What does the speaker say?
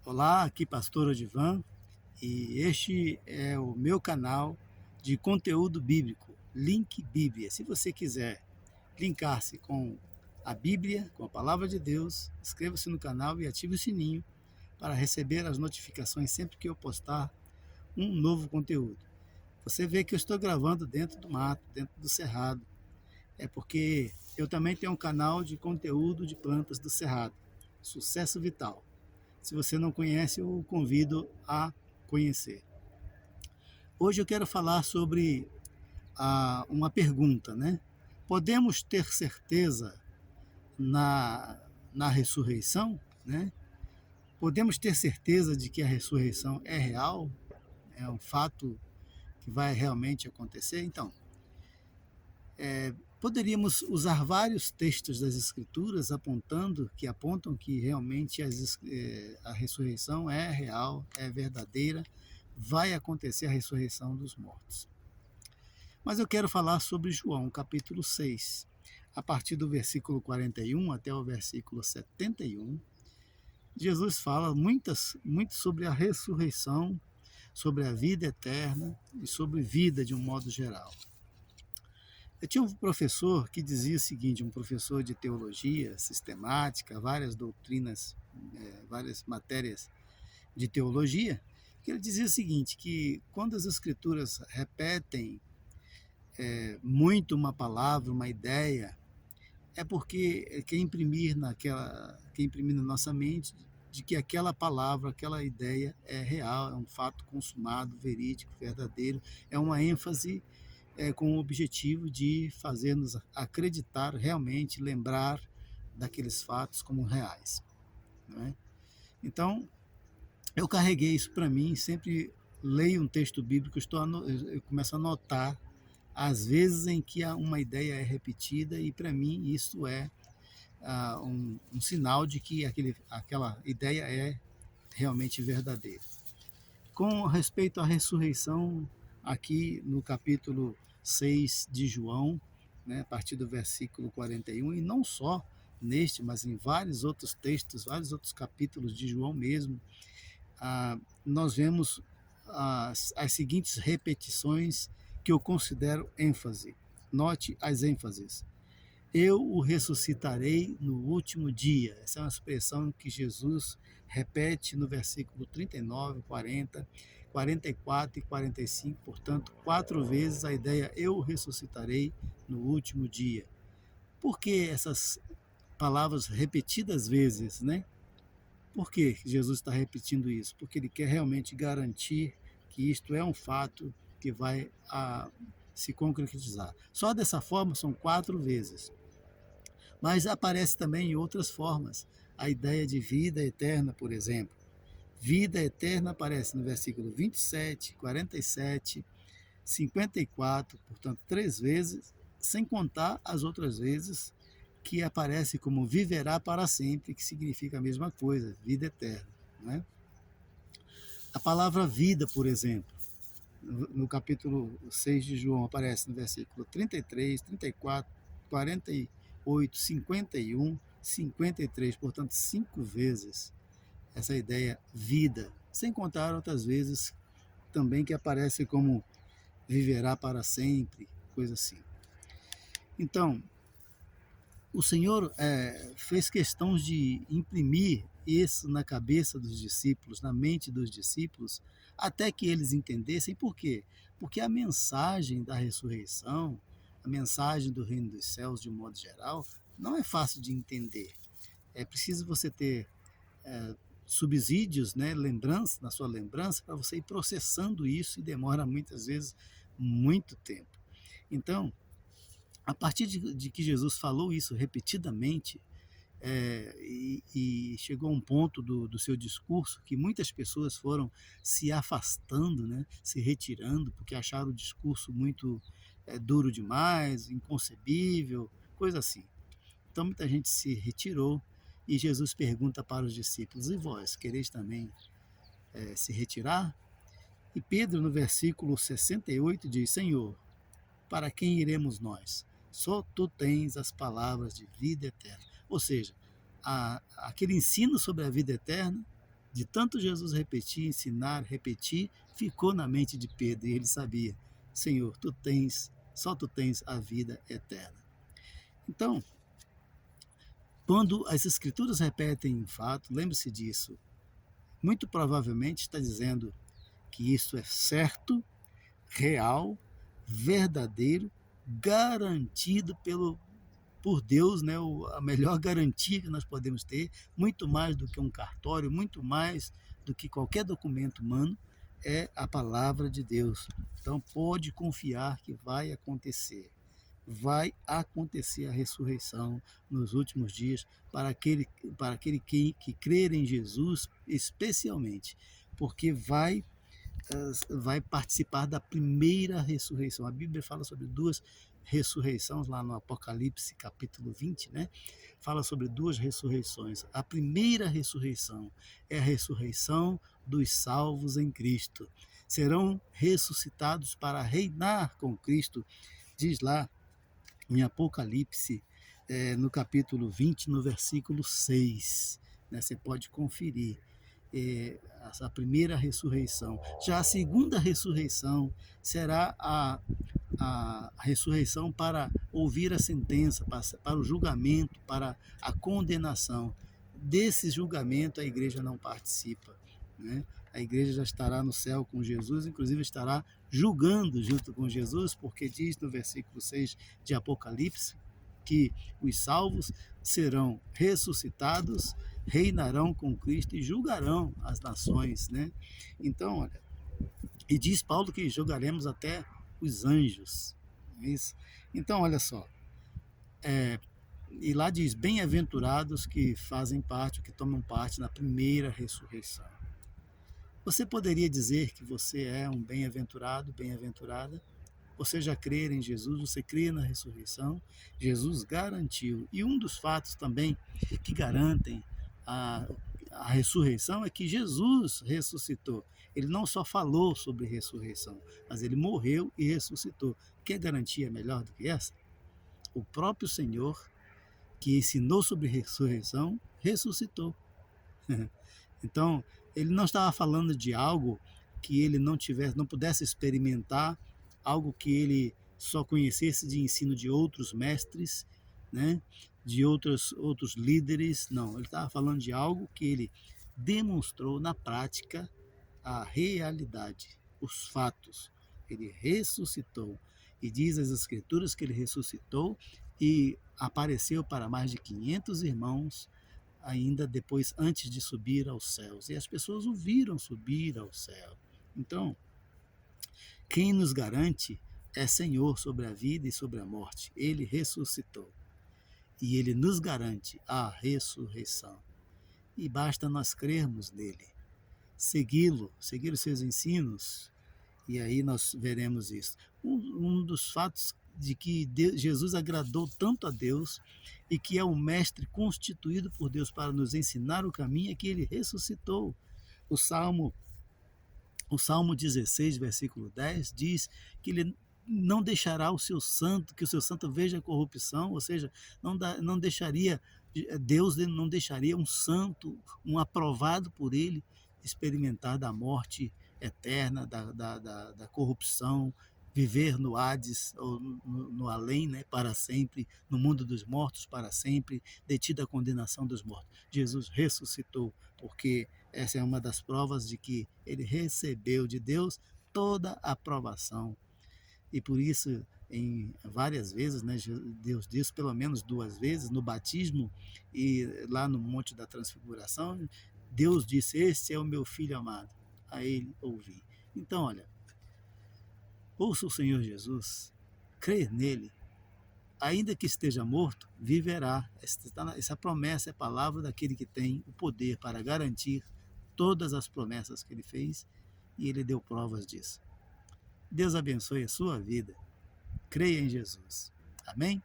Olá, aqui Pastor Odivan e este é o meu canal de conteúdo bíblico, Link Bíblia. Se você quiser linkar-se com a Bíblia, com a Palavra de Deus, inscreva-se no canal e ative o sininho para receber as notificações sempre que eu postar um novo conteúdo. Você vê que eu estou gravando dentro do mato, dentro do cerrado. É porque eu também tenho um canal de conteúdo de plantas do cerrado, Sucesso Vital. Se você não conhece, eu convido a conhecer. Hoje eu quero falar sobre uma pergunta, né? Podemos ter certeza na ressurreição, né? Podemos ter certeza de que a ressurreição é real? É um fato que vai realmente acontecer? Então, poderíamos usar vários textos das Escrituras que apontam que realmente a ressurreição é real, é verdadeira, vai acontecer a ressurreição dos mortos. Mas eu quero falar sobre João, capítulo 6, a partir do versículo 41 até o versículo 71. Jesus fala muito sobre a ressurreição, sobre a vida eterna e sobre vida de um modo geral. Eu tinha um professor que dizia o seguinte, um professor de teologia sistemática, várias doutrinas, várias matérias de teologia, que ele dizia o seguinte, que quando as escrituras repetem muito uma palavra, uma ideia, é porque quer imprimir na nossa mente de que aquela palavra, aquela ideia é real, é um fato consumado, verídico, verdadeiro, é uma ênfase com o objetivo de fazer-nos acreditar realmente, lembrar daqueles fatos como reais. Não é? Então, eu carreguei isso para mim, sempre leio um texto bíblico, eu começo a notar as vezes em que uma ideia é repetida e para mim isso é um sinal de que aquela ideia é realmente verdadeira. Com respeito à ressurreição, aqui no capítulo 6 de João, né, a partir do versículo 41, e não só neste, mas em vários outros textos, vários outros capítulos de João mesmo, nós vemos as seguintes repetições que eu considero ênfase. Note as ênfases. Eu o ressuscitarei no último dia. Essa é uma expressão que Jesus repete no versículo 39, 40, 44 e 45. Portanto, 4 vezes a ideia eu o ressuscitarei no último dia. Por que essas palavras repetidas vezes, né? Por que Jesus está repetindo isso? Porque ele quer realmente garantir que isto é um fato que vai se concretizar. Só dessa forma são 4 vezes. Mas aparece também em outras formas. A ideia de vida eterna, por exemplo. Vida eterna aparece no versículo 27, 47, 54, portanto, 3 vezes, sem contar as outras vezes que aparece como viverá para sempre, que significa a mesma coisa, vida eterna. Né? A palavra vida, por exemplo, no capítulo 6 de João, aparece no versículo 33, 34, 48, 51, 53, portanto, 5 vezes essa ideia vida, sem contar outras vezes também que aparece como viverá para sempre, coisa assim. Então, o Senhor fez questão de imprimir isso na cabeça dos discípulos, na mente dos discípulos, até que eles entendessem por quê. Porque a mensagem da ressurreição, a mensagem do reino dos céus, de um modo geral, não é fácil de entender. É preciso você ter subsídios, né, lembrança, na sua lembrança, para você ir processando isso e demora muitas vezes muito tempo. Então, a partir de que Jesus falou isso repetidamente, e chegou a um ponto do seu discurso que muitas pessoas foram se afastando, né, se retirando, porque acharam o discurso muito duro demais, inconcebível, coisa assim. Então muita gente se retirou e Jesus pergunta para os discípulos: e vós, quereis também se retirar? E Pedro, no versículo 68, diz: Senhor, para quem iremos nós? Só tu tens as palavras de vida eterna. Ou seja, aquele ensino sobre a vida eterna De tanto Jesus repetir, ensinar, repetir, ficou na mente de Pedro e ele sabia: Senhor, só tu tens a vida eterna. Então, quando as Escrituras repetem um fato, lembre-se disso. Muito provavelmente está dizendo que isso é certo, real, verdadeiro, garantido por Deus, né? A melhor garantia que nós podemos ter, muito mais do que um cartório, muito mais do que qualquer documento humano, é a palavra de Deus. Então pode confiar que vai acontecer. Vai acontecer a ressurreição nos últimos dias para aquele que crer em Jesus, especialmente, porque vai participar da primeira ressurreição. A Bíblia fala sobre duas ressurreições lá no Apocalipse, capítulo 20, né? Fala sobre duas ressurreições. A primeira ressurreição é a ressurreição dos salvos em Cristo. Serão ressuscitados para reinar com Cristo, diz lá em Apocalipse, no capítulo 20, no versículo 6. Né? Você pode conferir essa primeira ressurreição. Já a segunda ressurreição será a ressurreição para ouvir a sentença, para o julgamento, para a condenação. Desse julgamento a igreja não participa, né? A igreja já estará no céu com Jesus, inclusive estará julgando junto com Jesus, porque diz no versículo 6 de Apocalipse que os salvos serão ressuscitados, reinarão com Cristo e julgarão as nações, né? Então, olha, e diz Paulo que julgaremos até os anjos. Não é isso? Então, olha só, e lá diz, bem-aventurados que fazem parte, que tomam parte na primeira ressurreição. Você poderia dizer que você é um bem-aventurado, bem-aventurada? Você já crê em Jesus, você crê na ressurreição, Jesus garantiu. E um dos fatos também que garantem a ressurreição é que Jesus ressuscitou. Ele não só falou sobre ressurreição, mas ele morreu e ressuscitou. Quer garantia melhor do que essa? O próprio Senhor, que ensinou sobre ressurreição, ressuscitou. Então, ele não estava falando de algo que ele não pudesse experimentar, algo que ele só conhecesse de ensino de outros mestres, né? De outros líderes. Não, ele estava falando de algo que ele demonstrou na prática a realidade, os fatos. Ele ressuscitou. E diz as Escrituras que ele ressuscitou e apareceu para mais de 500 irmãos ainda depois, antes de subir aos céus. E as pessoas o viram subir ao céu. Então, quem nos garante é Senhor sobre a vida e sobre a morte. Ele ressuscitou. E ele nos garante a ressurreição. E basta nós crermos nele, segui-lo, seguir os seus ensinos, e aí nós veremos isso. Um dos fatos de que Jesus agradou tanto a Deus e que é o mestre constituído por Deus para nos ensinar o caminho é que ele ressuscitou. O Salmo 16, versículo 10, diz que ele não deixará o seu santo, que o seu santo veja a corrupção, ou seja, não deixaria, Deus não deixaria um santo, um aprovado por ele, experimentar da morte eterna, da corrupção, viver no Hades, ou no além, né, para sempre, no mundo dos mortos para sempre, detida a condenação dos mortos. Jesus ressuscitou, porque essa é uma das provas de que ele recebeu de Deus toda a aprovação. E por isso, em várias vezes, né, Deus diz, pelo menos 2 vezes, no batismo e lá no Monte da Transfiguração, Deus disse, este é o meu Filho amado, a ele ouvi. Então, olha, ouça o Senhor Jesus, crê nele, ainda que esteja morto, viverá. Essa promessa é a palavra daquele que tem o poder para garantir todas as promessas que ele fez, e ele deu provas disso. Deus abençoe a sua vida. Creia em Jesus. Amém?